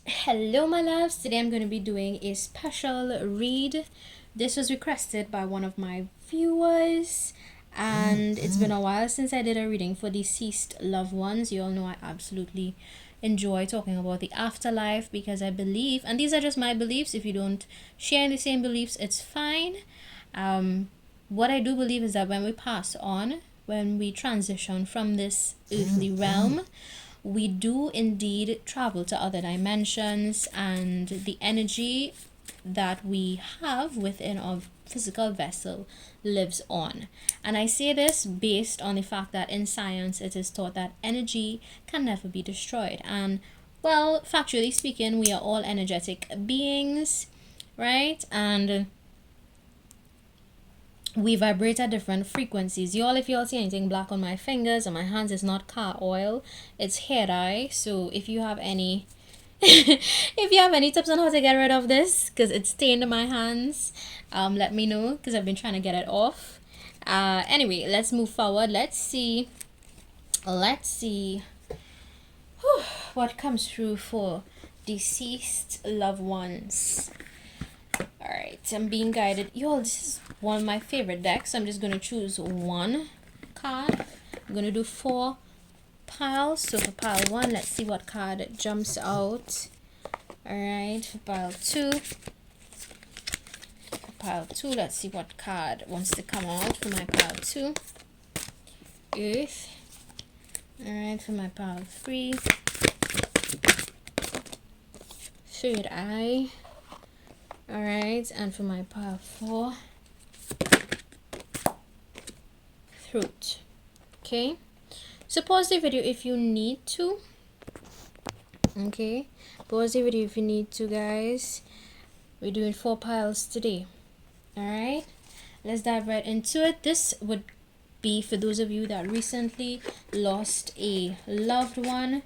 Hello my loves, today I'm going to be doing a special read. This was requested by one of my viewers and it's been a while since I did a reading for deceased loved ones. You all know I absolutely enjoy talking about the afterlife because I believe, and these are just my beliefs, if you don't share the same beliefs it's fine. What I do believe is that when we pass on, when we transition from this earthly realm, we do indeed travel to other dimensions, and the energy that we have within our physical vessel lives on. And I say this based on the fact that in science it is taught that energy can never be destroyed. And well, factually speaking, we are all energetic beings, right? And we vibrate at different frequencies. Y'all, if y'all see anything black on my fingers or my hands, it's not car oil, it's hair dye. So if you have any if you have any tips on how to get rid of this because it's stained my hands, let me know because I've been trying to get it off. Anyway, let's move forward. Let's see what comes through for deceased loved ones. Alright, I'm being guided. Yo, this is one of my favorite decks. So I'm just going to choose one card. I'm going to do 4 piles. So for pile 1, let's see what card jumps out. Alright, for pile 2. For pile 2, let's see what card wants to come out for my pile 2. Earth. Alright, for my pile 3. Third eye. Alright, and for my pile 4, throat. Okay, so pause the video if you need to. Okay, pause the video if you need to, guys. We're doing 4 piles today. Alright, let's dive right into it. This would be for those of you that recently lost a loved one.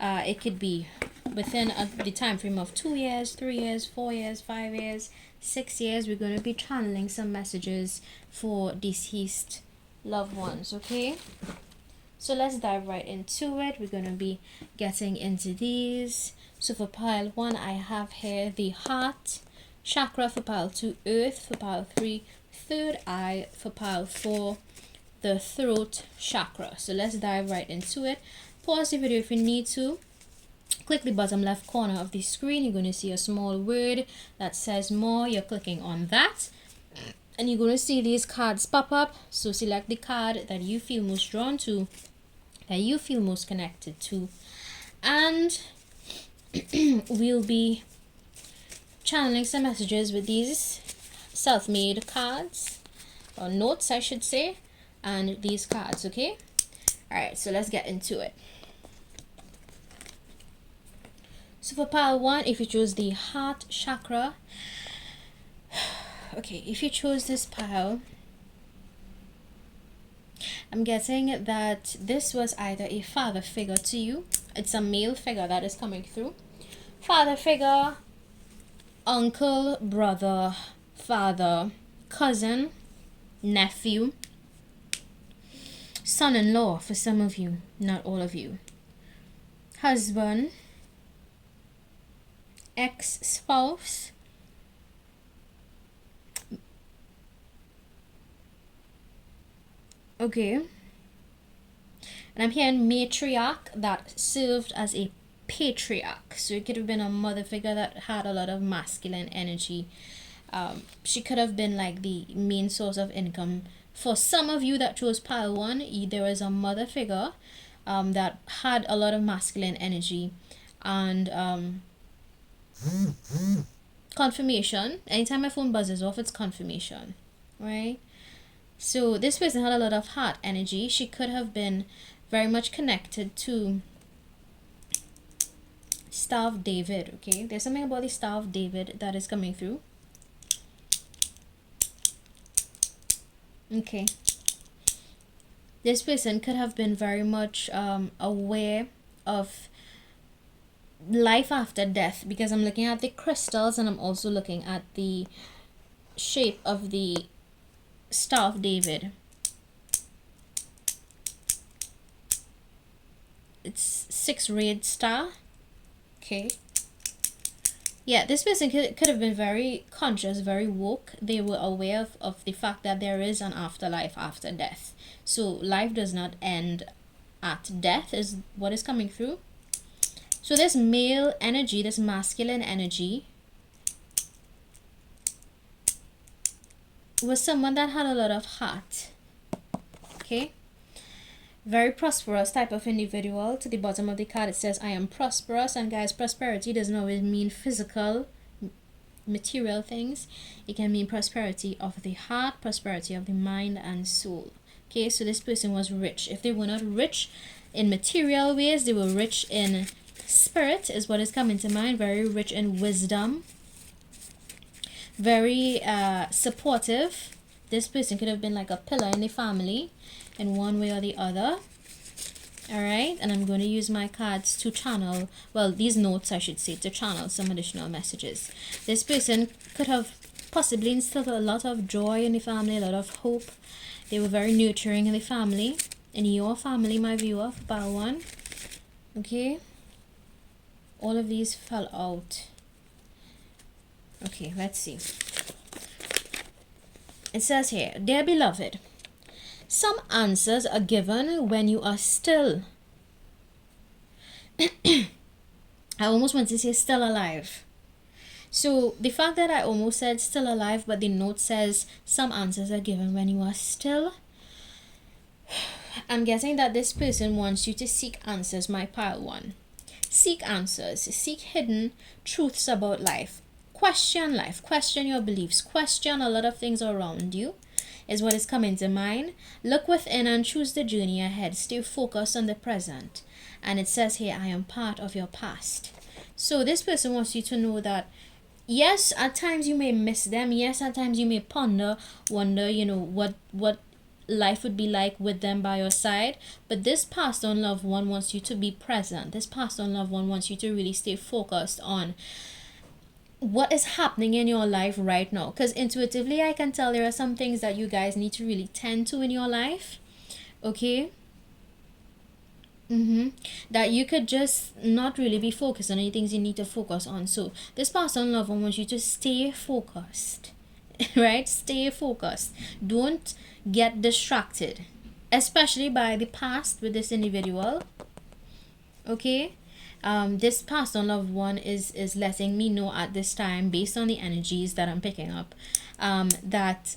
It could be within the time frame of 2 years, 3 years, 4 years, 5 years, 6 years. We're going to be channeling some messages for deceased loved ones. Okay, so let's dive right into it. We're going to be getting into these. So for pile 1, I have here the heart chakra. For pile 2, earth. For pile 3, third eye. For pile 4, the throat chakra. So let's dive right into it. Pause the video if you need to. Click the bottom left corner of the screen. You're going to see a small word that says more. You're clicking on that and you're going to see these cards pop up. So select the card that you feel most drawn to, that you feel most connected to, and we'll be channeling some messages with these self-made cards, or notes I should say, and these cards. Okay, all right, so let's get into it. So for pile 1, if you choose the heart chakra, okay, if you chose this pile, I'm getting that this was either a father figure to you. It's a male figure that is coming through. Father figure, uncle, brother, father, cousin, nephew, son-in-law for some of you, not all of you, husband, ex-spouse, okay, and I'm hearing matriarch that served as a patriarch. So it could have been a mother figure that had a lot of masculine energy. She could have been like the main source of income. For some of you that chose pile 1, there was a mother figure that had a lot of masculine energy, and confirmation. Anytime my phone buzzes off, it's confirmation, right? So this person had a lot of heart energy. She could have been very much connected to Star of David. Okay, there's something about the Star of David that is coming through. Okay, this person could have been very much aware of life after death, because I'm looking at the crystals and I'm also looking at the shape of the Star of David. It's 6 red star. Okay, Yeah, this person could have been very conscious, very woke. They were aware of the fact that there is an afterlife after death. So life does not end at death is what is coming through. So this male energy, this masculine energy, was someone that had a lot of heart. Okay, very prosperous type of individual. To the bottom of the card it says I am prosperous, and guys, prosperity doesn't always mean physical material things. It can mean prosperity of the heart, prosperity of the mind and soul. Okay, so this person was rich. If they were not rich in material ways, they were rich in spirit is what is coming to mind. Very rich in wisdom, very supportive. This person could have been like a pillar in the family in one way or the other. All right, and I'm going to use my cards to channel, well, these notes I should say, to channel some additional messages. This person could have possibly instilled a lot of joy in the family, a lot of hope. They were very nurturing in the family, in your family, my viewer, for pile 1. Okay, all of these fell out. Okay, let's see. It says here, dear beloved, some answers are given when you are still. I almost want to say still alive. So the fact that I almost said still alive, but the note says some answers are given when you are still. I'm guessing that this person wants you to seek answers, my pile 1. Seek answers, seek hidden truths about life. Question life, question your beliefs, question a lot of things around you is what is coming to mind. Look within and choose the journey ahead. Stay focused on the present. And it says here, I am part of your past. So this person wants you to know that, yes, at times you may miss them. Yes, at times you may wonder, you know, what life would be like with them by your side. But this passed on loved one wants you to be present. This passed on loved one wants you to really stay focused on what is happening in your life right now, because intuitively I can tell there are some things that you guys need to really tend to in your life. Okay, that you could just not really be focused on any things you need to focus on. So this person love wants you to stay focused. Right, stay focused. Don't get distracted, especially by the past with this individual. Okay, this past on loved one is letting me know at this time, based on the energies that I'm picking up, that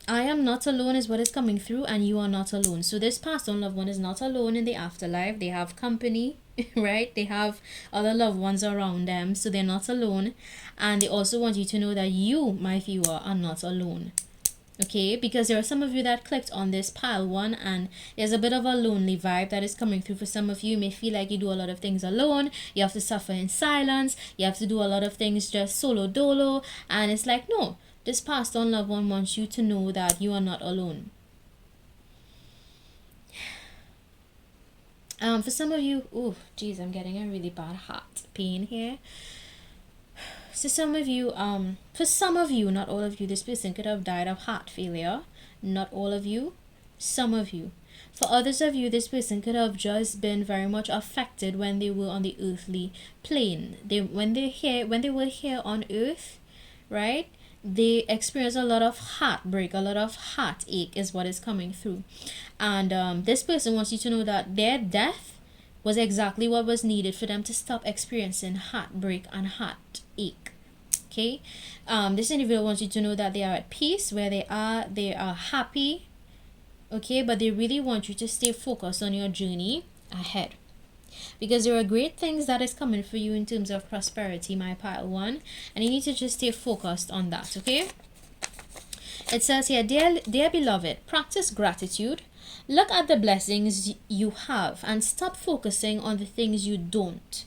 I am not alone is what is coming through, and you are not alone. So this past on loved one is not alone in the afterlife. They have company, right? They have other loved ones around them, so they're not alone. And they also want you to know that you, my viewer, are not alone. Okay, because there are some of you that clicked on this pile 1, and there's a bit of a lonely vibe that is coming through for some of you. You may feel like you do a lot of things alone. You have to suffer in silence. You have to do a lot of things just solo dolo. And it's like, no, this passed on loved one wants you to know that you are not alone. For some of you, oh, geez, I'm getting a really bad heart pain here. So some of you, for some of you, not all of you, this person could have died of heart failure. Not all of you, some of you. For others of you, this person could have just been very much affected when they were on the earthly plane. When they were here on earth, right? They experience a lot of heartbreak, a lot of heartache is what is coming through. And this person wants you to know that their death was exactly what was needed for them to stop experiencing heartbreak and heartache. Okay, this individual wants you to know that they are at peace where they are happy. Okay, but they really want you to stay focused on your journey ahead, because there are great things that is coming for you in terms of prosperity, my pile 1, and you need to just stay focused on that. Okay, it says here, dear beloved, practice gratitude. Look at the blessings you have and stop focusing on the things you don't.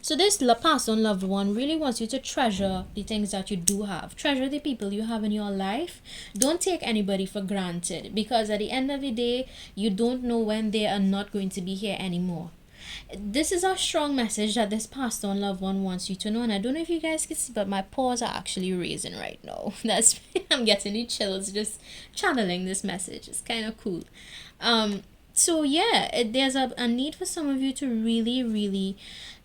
So this past on loved one really wants you to treasure the things that you do have. Treasure the people you have in your life. Don't take anybody for granted, because at the end of the day, you don't know when they are not going to be here anymore. This is a strong message that this past on loved one wants you to know. And I don't know if you guys can see, but my paws are actually raising right now. I'm getting the chills just channeling this message. It's kind of cool. So yeah, there's a need for some of you to really, really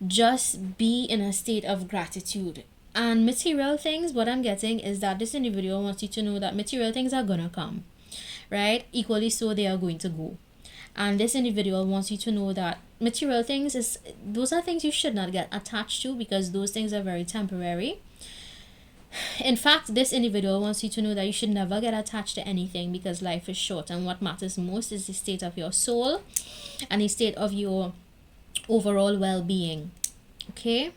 just be in a state of gratitude. And material things, what I'm getting is that this individual wants you to know that material things are gonna come, right? Equally so, they are going to go. And this individual wants you to know that material things is, those are things you should not get attached to, because those things are very temporary. In fact, this individual wants you to know that you should never get attached to anything, because life is short, and what matters most is the state of your soul and the state of your overall well-being. Okay,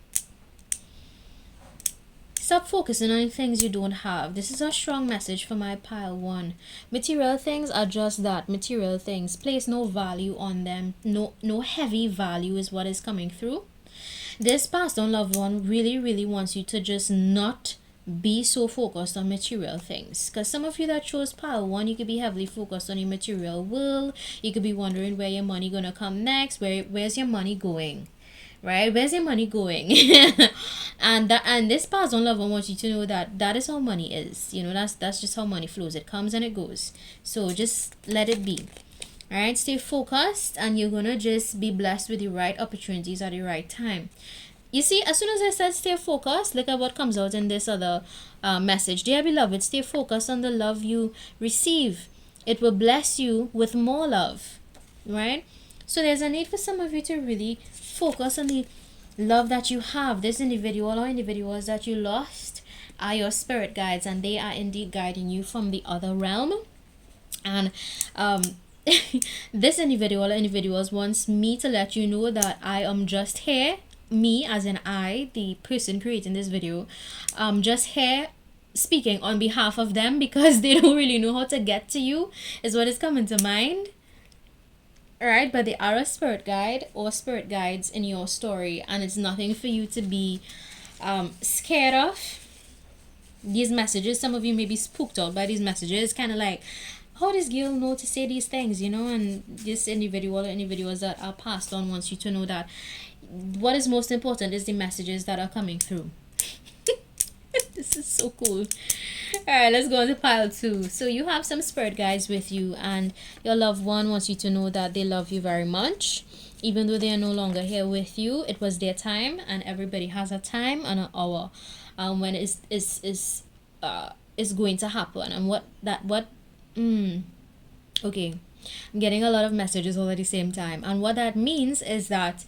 stop focusing on things you don't have. This is a strong message for my pile 1. Material things are just that, material things. Place no value on them. No heavy value is what is coming through. This passed on loved one really wants you to just not be so focused on material things, because some of you that chose pile 1, you could be heavily focused on your material world. You could be wondering where your money gonna come next. Where's your money going, right? Where's your money going? And this past on love, I want you to know that that is how money is. You know, that's just how money flows. It comes and it goes. So just let it be. All right, stay focused, and you're gonna just be blessed with the right opportunities at the right time. You see, as soon as I said stay focused, look at what comes out in this other message. Dear beloved, stay focused on the love you receive. It will bless you with more love, right? So there's a need for some of you to really focus on the love that you have. This individual or individuals that you lost are your spirit guides, and they are indeed guiding you from the other realm. And this individual or individuals wants me to let you know that I am just here. Me, as in I, the person creating this video, just here speaking on behalf of them, because they don't really know how to get to you, is what is coming to mind. Alright, but they are a spirit guide or spirit guides in your story, and it's nothing for you to be scared of. These messages, some of you may be spooked out by these messages, kind of like, how does girl know to say these things, you know? And this individual or individuals that are passed on wants you to know that what is most important is the messages that are coming through. This is so cool. Alright, let's go on to pile 2. So you have some spirit guides with you, and your loved one wants you to know that they love you very much. Even though they are no longer here with you, it was their time, and everybody has a time and an hour when it is going to happen. And okay, I'm getting a lot of messages all at the same time, and what that means is that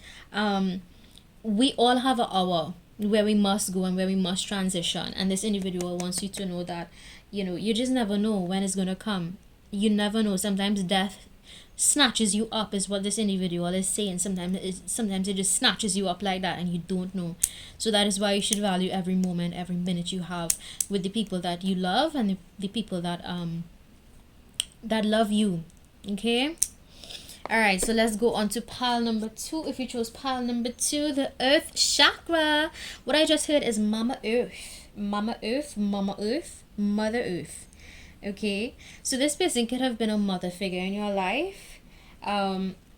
we all have an hour where we must go and where we must transition. And this individual wants you to know that, you know, you just never know when it's gonna come. You never know. Sometimes death snatches you up, is what this individual is saying. Sometimes it just snatches you up like that, and you don't know. So that is why you should value every moment, every minute you have with the people that you love, and the people that love you. Okay. Alright, so let's go on to pile number 2. If you chose pile number 2, the Earth Chakra, what I just heard is Mama Earth. Mama Earth, Mama Earth, Mother Earth. Okay, so this person could have been a mother figure in your life.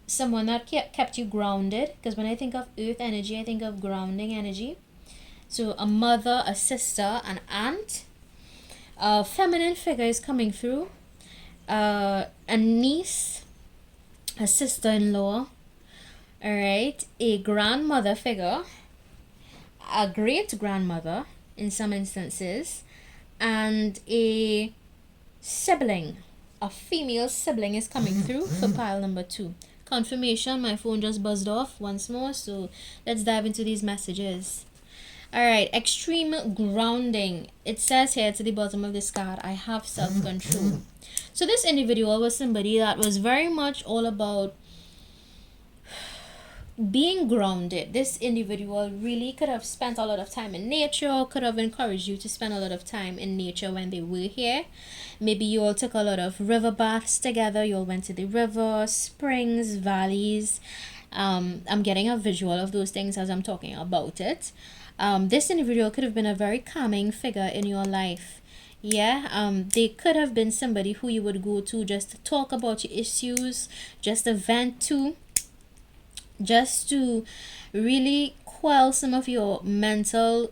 Someone that kept you grounded, because when I think of earth energy, I think of grounding energy. So a mother, a sister, an aunt. A feminine figure is coming through. A niece, a sister-in-law, all right, a grandmother figure, a great-grandmother in some instances, and a sibling, a female sibling is coming through for pile number 2. Confirmation, my phone just buzzed off once more, so let's dive into these messages. All right, extreme grounding. It says here to the bottom of this card, I have self-control. So this individual was somebody that was very much all about being grounded. This individual really could have spent a lot of time in nature, could have encouraged you to spend a lot of time in nature when they were here. Maybe you all took a lot of river baths together. You all went to the river, springs, valleys. I'm getting a visual of those things as I'm talking about it. This individual could have been a very calming figure in your life. Yeah, they could have been somebody who you would go to just to talk about your issues, just to vent to, just to really quell some of your mental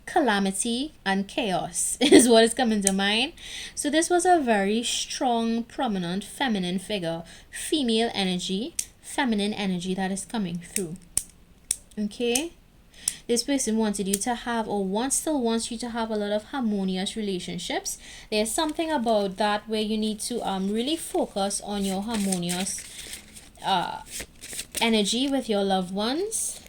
calamity and chaos is what is coming to mind. So this was a very strong, prominent feminine figure, female energy, feminine energy that is coming through. Okay, this person wanted you to have, or still wants you to have, a lot of harmonious relationships. There's something about that where you need to really focus on your harmonious energy with your loved ones.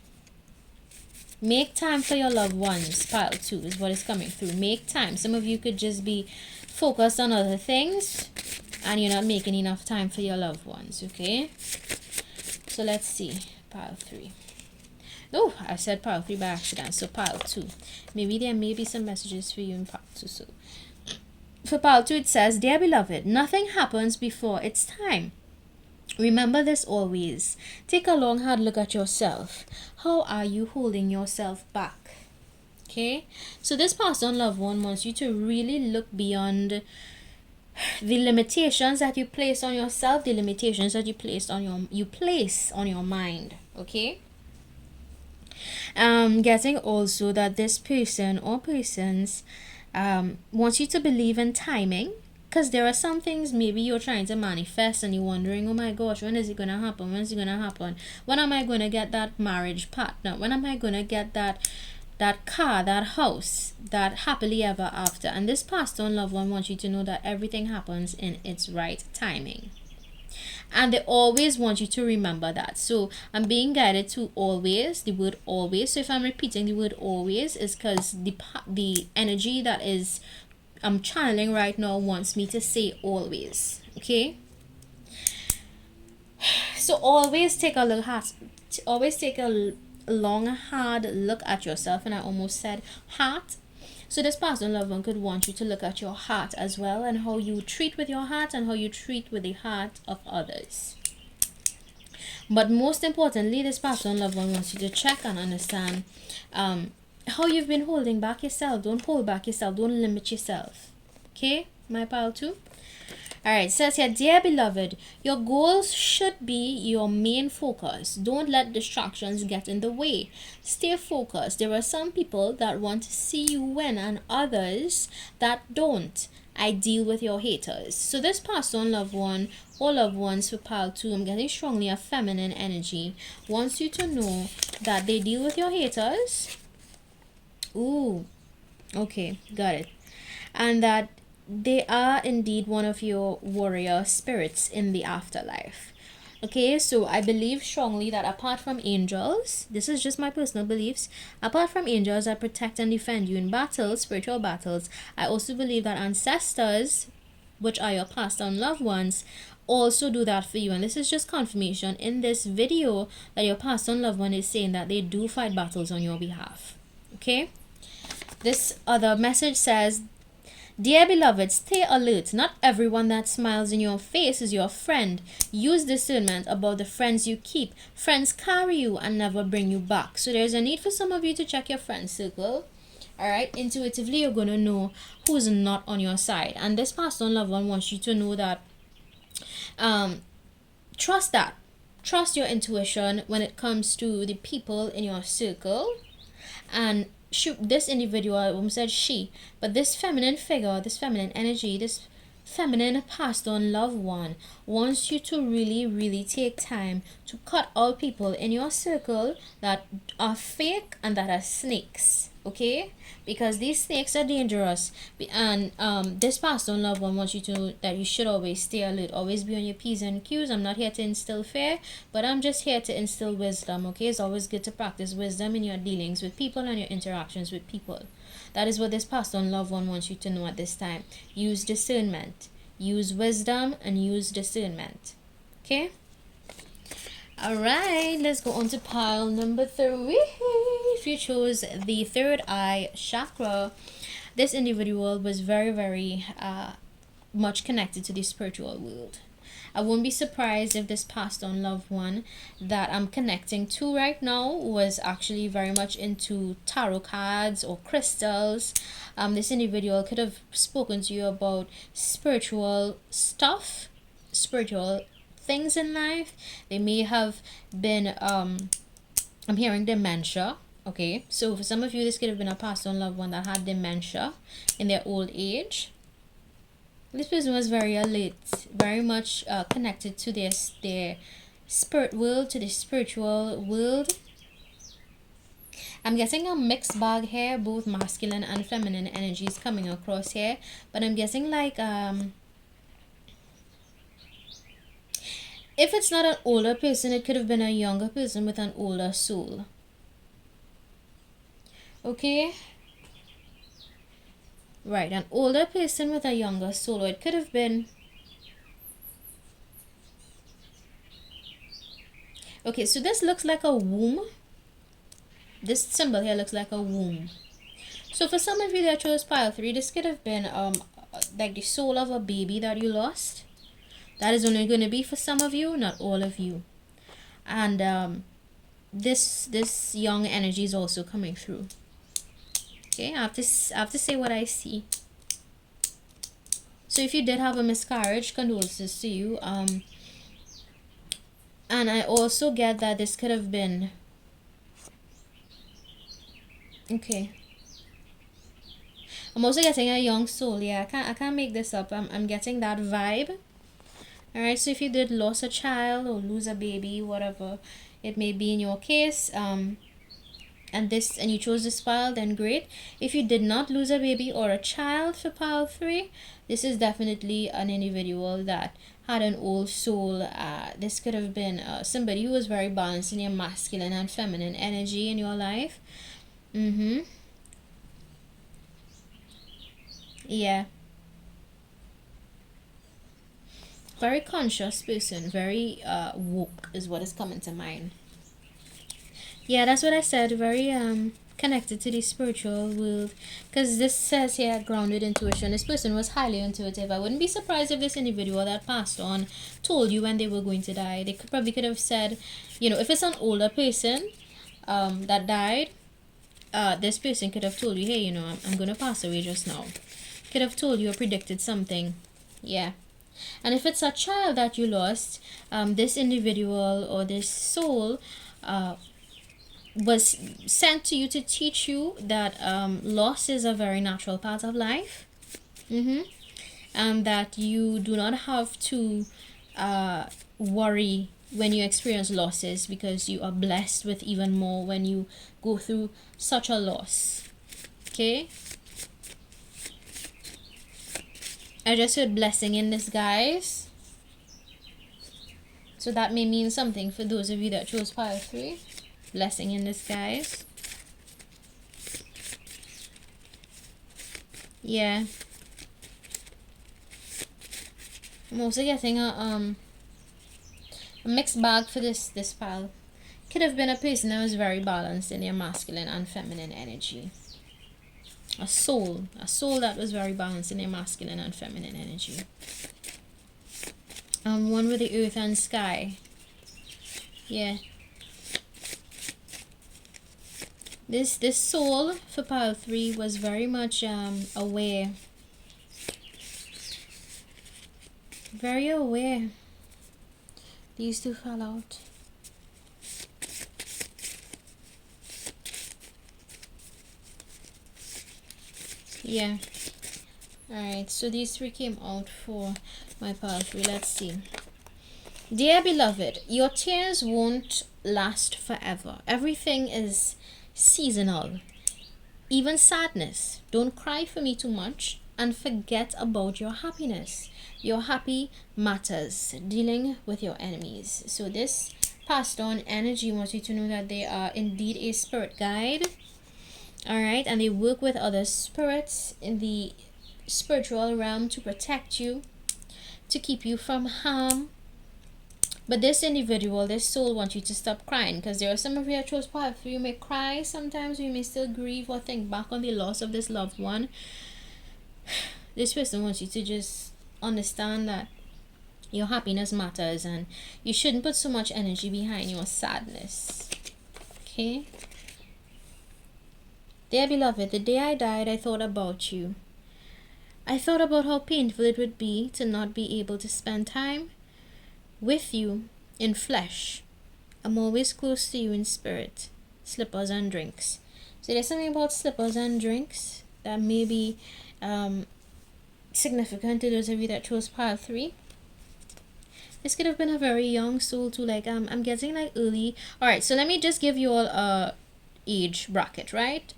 Make time for your loved ones. Pile 2 is what is coming through. Make time. Some of you could just be focused on other things and you're not making enough time for your loved ones. Okay, so let's see. Pile 3. Oh, I said pile 3 by accident. So pile 2. Maybe there may be some messages for you in pile 2. So for pile 2 it says, dear beloved, nothing happens before its time. Remember this always. Take a long hard look at yourself. How are you holding yourself back? Okay, so this passed on loved one wants you to really look beyond the limitations that you place on yourself, the limitations that you place on your mind. Okay, getting also that this person or persons wants you to believe in timing, because there are some things maybe you're trying to manifest and you're wondering, oh my gosh, when is it gonna happen? When is it gonna happen? When am I gonna get that marriage partner? When am I gonna get that car, that house, that happily ever after? And this passed on loved one wants you to know that everything happens in its right timing. And they always want you to remember that. So I'm being guided to always, the word always. So if I'm repeating the word always, is because the energy that is I'm channeling right now wants me to say always. Okay, so always take a long hard look at yourself. And I almost said heart. So this person loved one could want you to look at your heart as well, and how you treat with your heart and how you treat with the heart of others. But most importantly, this person loved one wants you to check and understand how you've been holding back yourself. Don't hold back yourself. Don't limit yourself. Okay, my pile 2. Alright, says here, dear beloved, your goals should be your main focus. Don't let distractions get in the way. Stay focused. There are some people that want to see you win and others that don't. I deal with your haters. So this passed on loved one or loved ones for pile 2, I'm getting strongly a feminine energy, wants you to know that they deal with your haters. Ooh, okay, got it. And that they are indeed one of your warrior spirits in the afterlife. Okay, so I believe strongly that apart from angels, this is just my personal beliefs, apart from angels that protect and defend you in battles, spiritual battles, I also believe that ancestors, which are your passed on loved ones, also do that for you. And this is just confirmation in this video that your passed on loved one is saying that they do fight battles on your behalf. Okay, this other message says, dear beloved, stay alert. Not everyone that smiles in your face is your friend. Use discernment about the friends you keep. Friends carry you and never bring you back. So there's a need for some of you to check your friend circle. Alright, intuitively you're going to know who's not on your side. And this passed on loved one wants you to know that trust that. Trust your intuition when it comes to the people in your circle. And this individual, I almost said she, but this feminine figure, this feminine energy, this feminine passed on loved one wants you to really take time to cut out people in your circle that are fake and that are snakes. Okay, because these snakes are dangerous. And this passed on loved one wants you to know that you should always stay alert, always be on your P's and Q's. I'm not here to instill fear, but I'm just here to instill wisdom. Okay, it's always good to practice wisdom in your dealings with people and your interactions with people. That is what this passed on loved one wants you to know at this time. Use discernment, use wisdom, and use discernment. Okay, alright, let's go on to pile number 3. If you chose the third eye chakra, this individual was very much connected to the spiritual world. I won't be surprised if this passed on loved one that I'm connecting to right now was actually very much into tarot cards or crystals. This individual could have spoken to you about spiritual stuff, spiritual things in life. They may have been I'm hearing dementia. Okay, so for some of you, this could have been a passed on loved one that had dementia in their old age. This person was very alert, very much connected to their spirit world, to the spiritual world. I'm getting a mixed bag here, both masculine and feminine energies coming across here. But I'm guessing like if it's not an older person, it could have been a younger person with an older soul. Okay? Right, an older person with a younger soul. Or it could have been... Okay, so this looks like a womb. This symbol here looks like a womb. So for some of you that chose pile 3, this could have been like the soul of a baby that you lost. That is only going to be for some of you, not all of you. And this young energy is also coming through. Okay, I have to say what I see. So if you did have a miscarriage, condolences to you. And I also get that this could have been... Okay. I'm also getting a young soul. Yeah, I can't make this up. I'm getting that vibe. Alright, so if you did lose a child or lose a baby, whatever it may be in your case, and you chose this pile, then great. If you did not lose a baby or a child for pile 3, this is definitely an individual that had an old soul. This could have been somebody who was very balanced in your masculine and feminine energy in your life. Yeah. Very conscious person, very woke is what is coming to mind. Yeah, that's what I said. Very connected to the spiritual world, because this says here grounded intuition. This person was highly intuitive. I wouldn't be surprised if this individual that passed on told you when they were going to die. They probably could have said, you know, if it's an older person that died, this person could have told you, hey, you know, I'm gonna pass away just now. Could have told you or predicted something. Yeah. And if it's a child that you lost, this individual or this soul was sent to you to teach you that loss is a very natural part of life. And that you do not have to worry when you experience losses, because you are blessed with even more when you go through such a loss. Okay? I just heard blessing in disguise. So that may mean something for those of you that chose pile 3. Blessing in disguise. Yeah. I'm also getting a mixed bag for this pile. Could have been a person that was very balanced in their masculine and feminine energy. A soul that was very balanced in their masculine and feminine energy. One with the earth and sky. Yeah. This soul for pile 3 was very much aware. Very aware. These two fell out. Yeah. Alright, so these 3 came out for my pile 3. Let's see. Dear beloved, your tears won't last forever. Everything is seasonal. Even sadness. Don't cry for me too much and forget about your happiness. Your happy matters. Dealing with your enemies. So this passed on energy wants you to know that they are indeed a spirit guide. Alright, and they work with other spirits in the spiritual realm to protect you, to keep you from harm. But this individual, this soul wants you to stop crying, because there are some of you that chose pile 3. You may cry sometimes, you may still grieve or think back on the loss of this loved one. This person wants you to just understand that your happiness matters and you shouldn't put so much energy behind your sadness. Okay? Dear beloved, the day I died, I thought about you. I thought about how painful it would be to not be able to spend time with you in flesh. I'm always close to you in spirit. slippers and drinks. So there's something about slippers and drinks that may be significant to those of you that chose pile 3. This could have been a very young soul too, like I'm getting like early. All right, so let me just give you all a age bracket, right?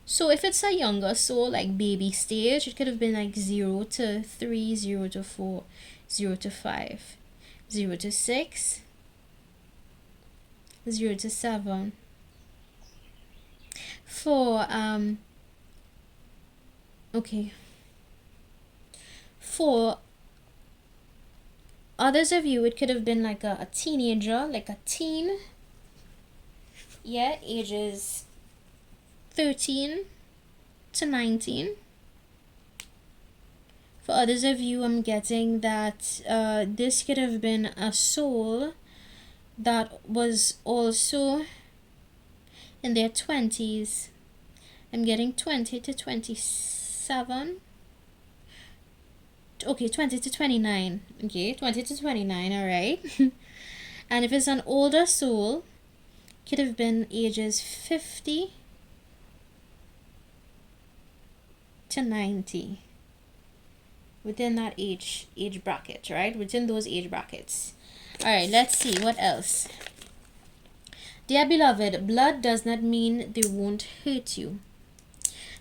So if it's a younger soul, like baby stage, it could have been like 0 to 3, 0 to 4, 0 to 5, 0 to 6, 0 to 7. For okay, for others of you, it could have been like a teenager, like a teen. Yeah, ages 13 to 19. For others of you, I'm getting that this could have been a soul that was also in their 20s. I'm getting 20 to 27. Okay, 20 to 29. Okay, 20 to 29, all right. And if it's an older soul, could have been ages 50 to 90. Within that age bracket, right? Within those age brackets. All right, let's see what else. Dear beloved, blood does not mean they won't hurt you.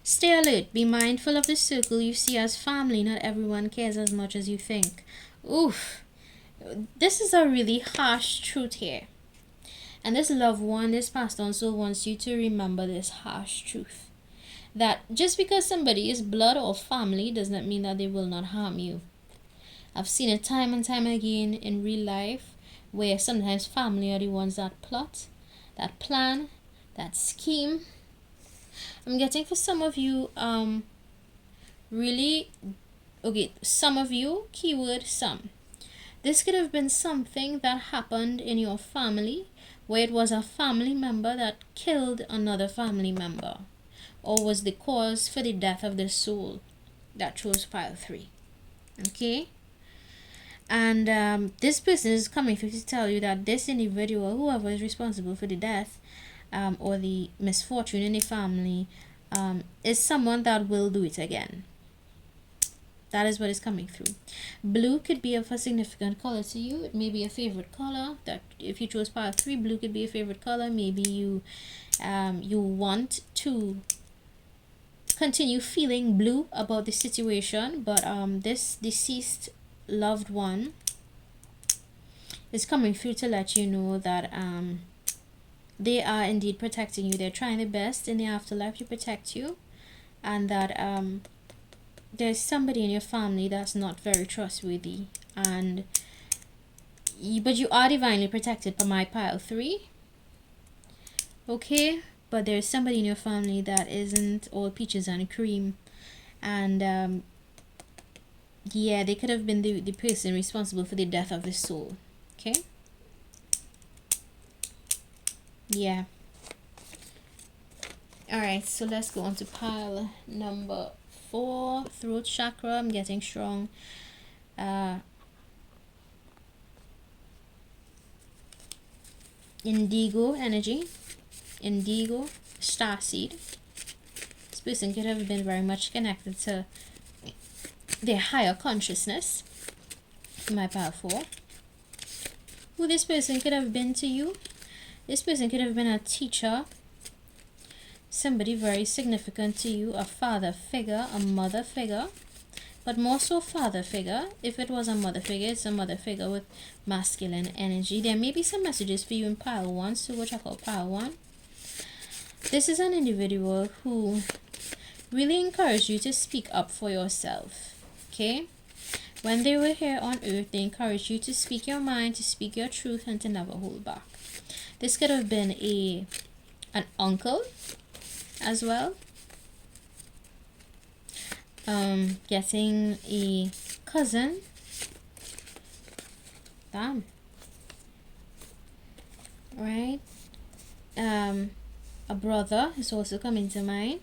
Stay alert. Be mindful of the circle you see as family. Not everyone cares as much as you think. Oof. This is a really harsh truth here. And this loved one, this passed on soul wants you to remember this harsh truth. That just because somebody is blood or family does not mean that they will not harm you. I've seen it time and time again in real life where sometimes family are the ones that plot, that plan, that scheme. I'm getting for some of you, really, okay, some of you, keyword some. This could have been something that happened in your family where it was a family member that killed another family member or was the cause for the death of the soul that chose pile 3. Okay? And this person is coming through to tell you that this individual, whoever is responsible for the death or the misfortune in the family, is someone that will do it again. That is what is coming through. Blue could be of a significant color to you. It may be a favorite color. That if you chose pile 3, blue could be a favorite color. Maybe you want to continue feeling blue about the situation, but this deceased loved one is coming through to let you know that they are indeed protecting you. They're trying their best in the afterlife to protect you, and that there's somebody in your family that's not very trustworthy, and but you are divinely protected by my pile 3. Okay, but there's somebody in your family that isn't all peaches and cream, and yeah, they could have been the person responsible for the death of the soul. Okay, yeah. All right, so let's go on to pile number 4, throat chakra. I'm getting strong indigo energy, indigo starseed. This person could have been very much connected to their higher consciousness. My pile 4. Who this person could have been to you? This person could have been a teacher, somebody very significant to you, a father figure, a mother figure, but more so father figure. If it was a mother figure, it's a mother figure with masculine energy. There may be some messages for you in pile 1, so go check out pile 1. This is an individual who really encouraged you to speak up for yourself. Okay? When they were here on earth, they encouraged you to speak your mind, to speak your truth, and to never hold back. This could have been an uncle as well. Getting a cousin. Damn. Right? A brother is also coming to mind.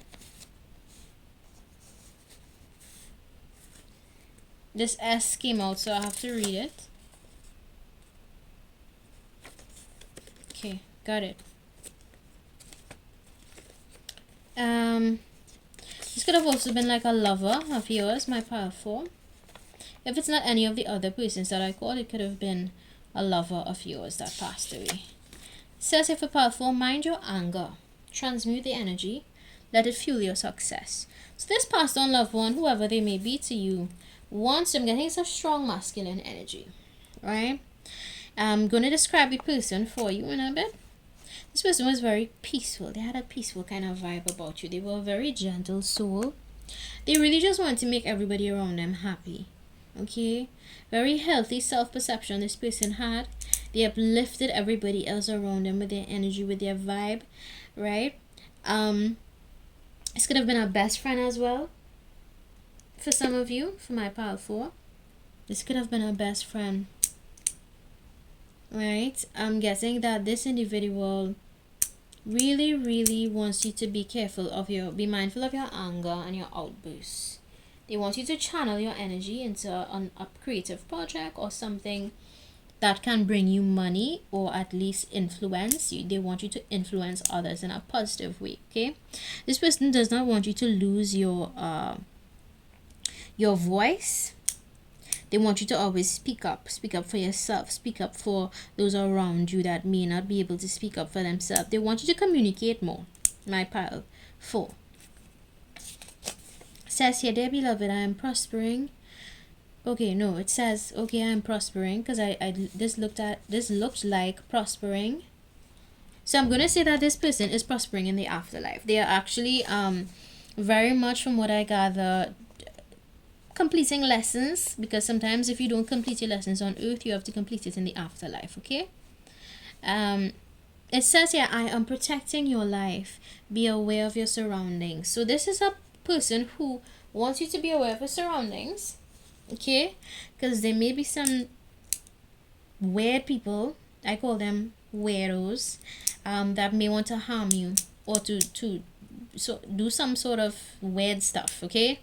This S came out, so I have to read it. Okay, got it. This could have also been like a lover of yours, my pile 4. If it's not any of the other persons that I called, it could have been a lover of yours that passed away. Says here for pile 4, mind your anger. Transmute the energy. Let it fuel your success. So this passed on loved one, whoever they may be to you, wants, I'm getting it's a strong masculine energy, right? I'm going to describe the person for you in a bit. This person was very peaceful. They had a peaceful kind of vibe about you. They were a very gentle soul. They really just want to make everybody around them happy. Okay? Very healthy self-perception this person had. They uplifted everybody else around them with their energy, with their vibe, right? This could have been a best friend as well. For some of you, for my pile 4. This could have been a best friend. Right? I'm guessing that this individual really wants you to be careful of be mindful of your anger and your outbursts. They want you to channel your energy into a creative project or something that can bring you money or at least influence you. They want you to influence others in a positive way. Okay, this person does not want you to lose your voice. They want you to always speak up for yourself, speak up for those around you that may not be able to speak up for themselves. They want you to communicate more, my pile 4. Says here, dear beloved, I am prospering. Okay, no, it says, okay, I am prospering, because this looked like prospering. So I'm going to say that this person is prospering in the afterlife. They are actually, very much from what I gather, completing lessons, because sometimes if you don't complete your lessons on earth, you have to complete it in the afterlife. Okay, it says here, I am protecting your life. Be aware of your surroundings. So this is a person who wants you to be aware of your surroundings. Okay, because there may be some weird people, I call them weirdos, that may want to harm you or to do some sort of weird stuff. Okay,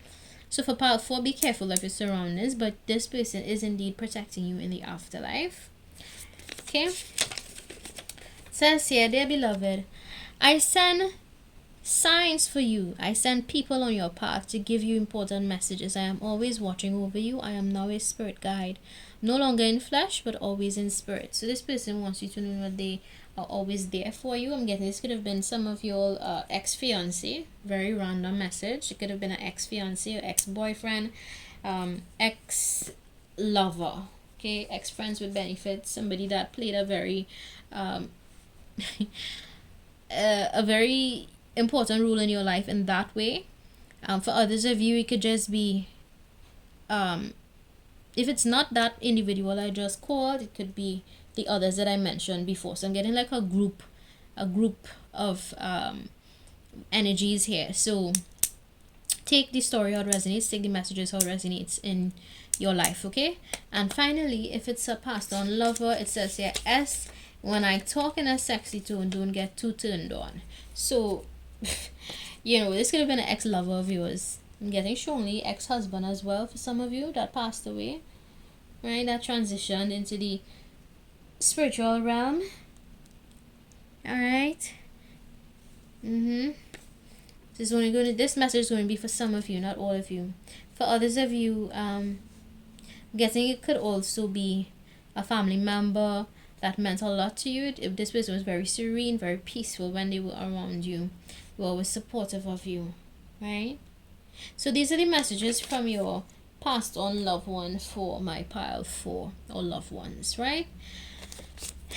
so for part 4, be careful of your surroundings, but this person is indeed protecting you in the afterlife. Okay. It says here, dear beloved, I send signs for you. I send people on your path to give you important messages. I am always watching over you. I am now a spirit guide. No longer in flesh, but always in spirit. So this person wants you to know that they are always there for you. I'm getting this could have been some of your ex-fiancé. Very random message. It could have been an ex-fiancé or ex-boyfriend, ex-lover. Okay, ex-friends with benefits. Somebody that played a very a very important role in your life in that way. For others of you, it could just be if it's not that individual I just called, it could be the others that I mentioned before. So I'm getting like a group of energies here. So take the story how it resonates, take the messages how it resonates in your life. Okay, and finally, if it's a passed on lover, it says here, S, when I talk in a sexy tone, don't get too turned on. So you know, this could have been an ex-lover of yours. I'm getting strongly ex-husband as well for some of you that passed away, right? That transitioned into the spiritual realm. All right. This message is going to be for some of you, not all of you. For others of you, I'm guessing it could also be a family member that meant a lot to you. If this person was very serene, very peaceful when they were around you, were always supportive of you, right? So these are the messages from your passed on loved one for my pile 4, or loved ones, right?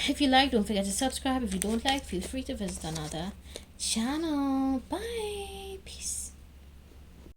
If you like, don't forget to subscribe. If you don't like, feel free to visit another channel. Bye.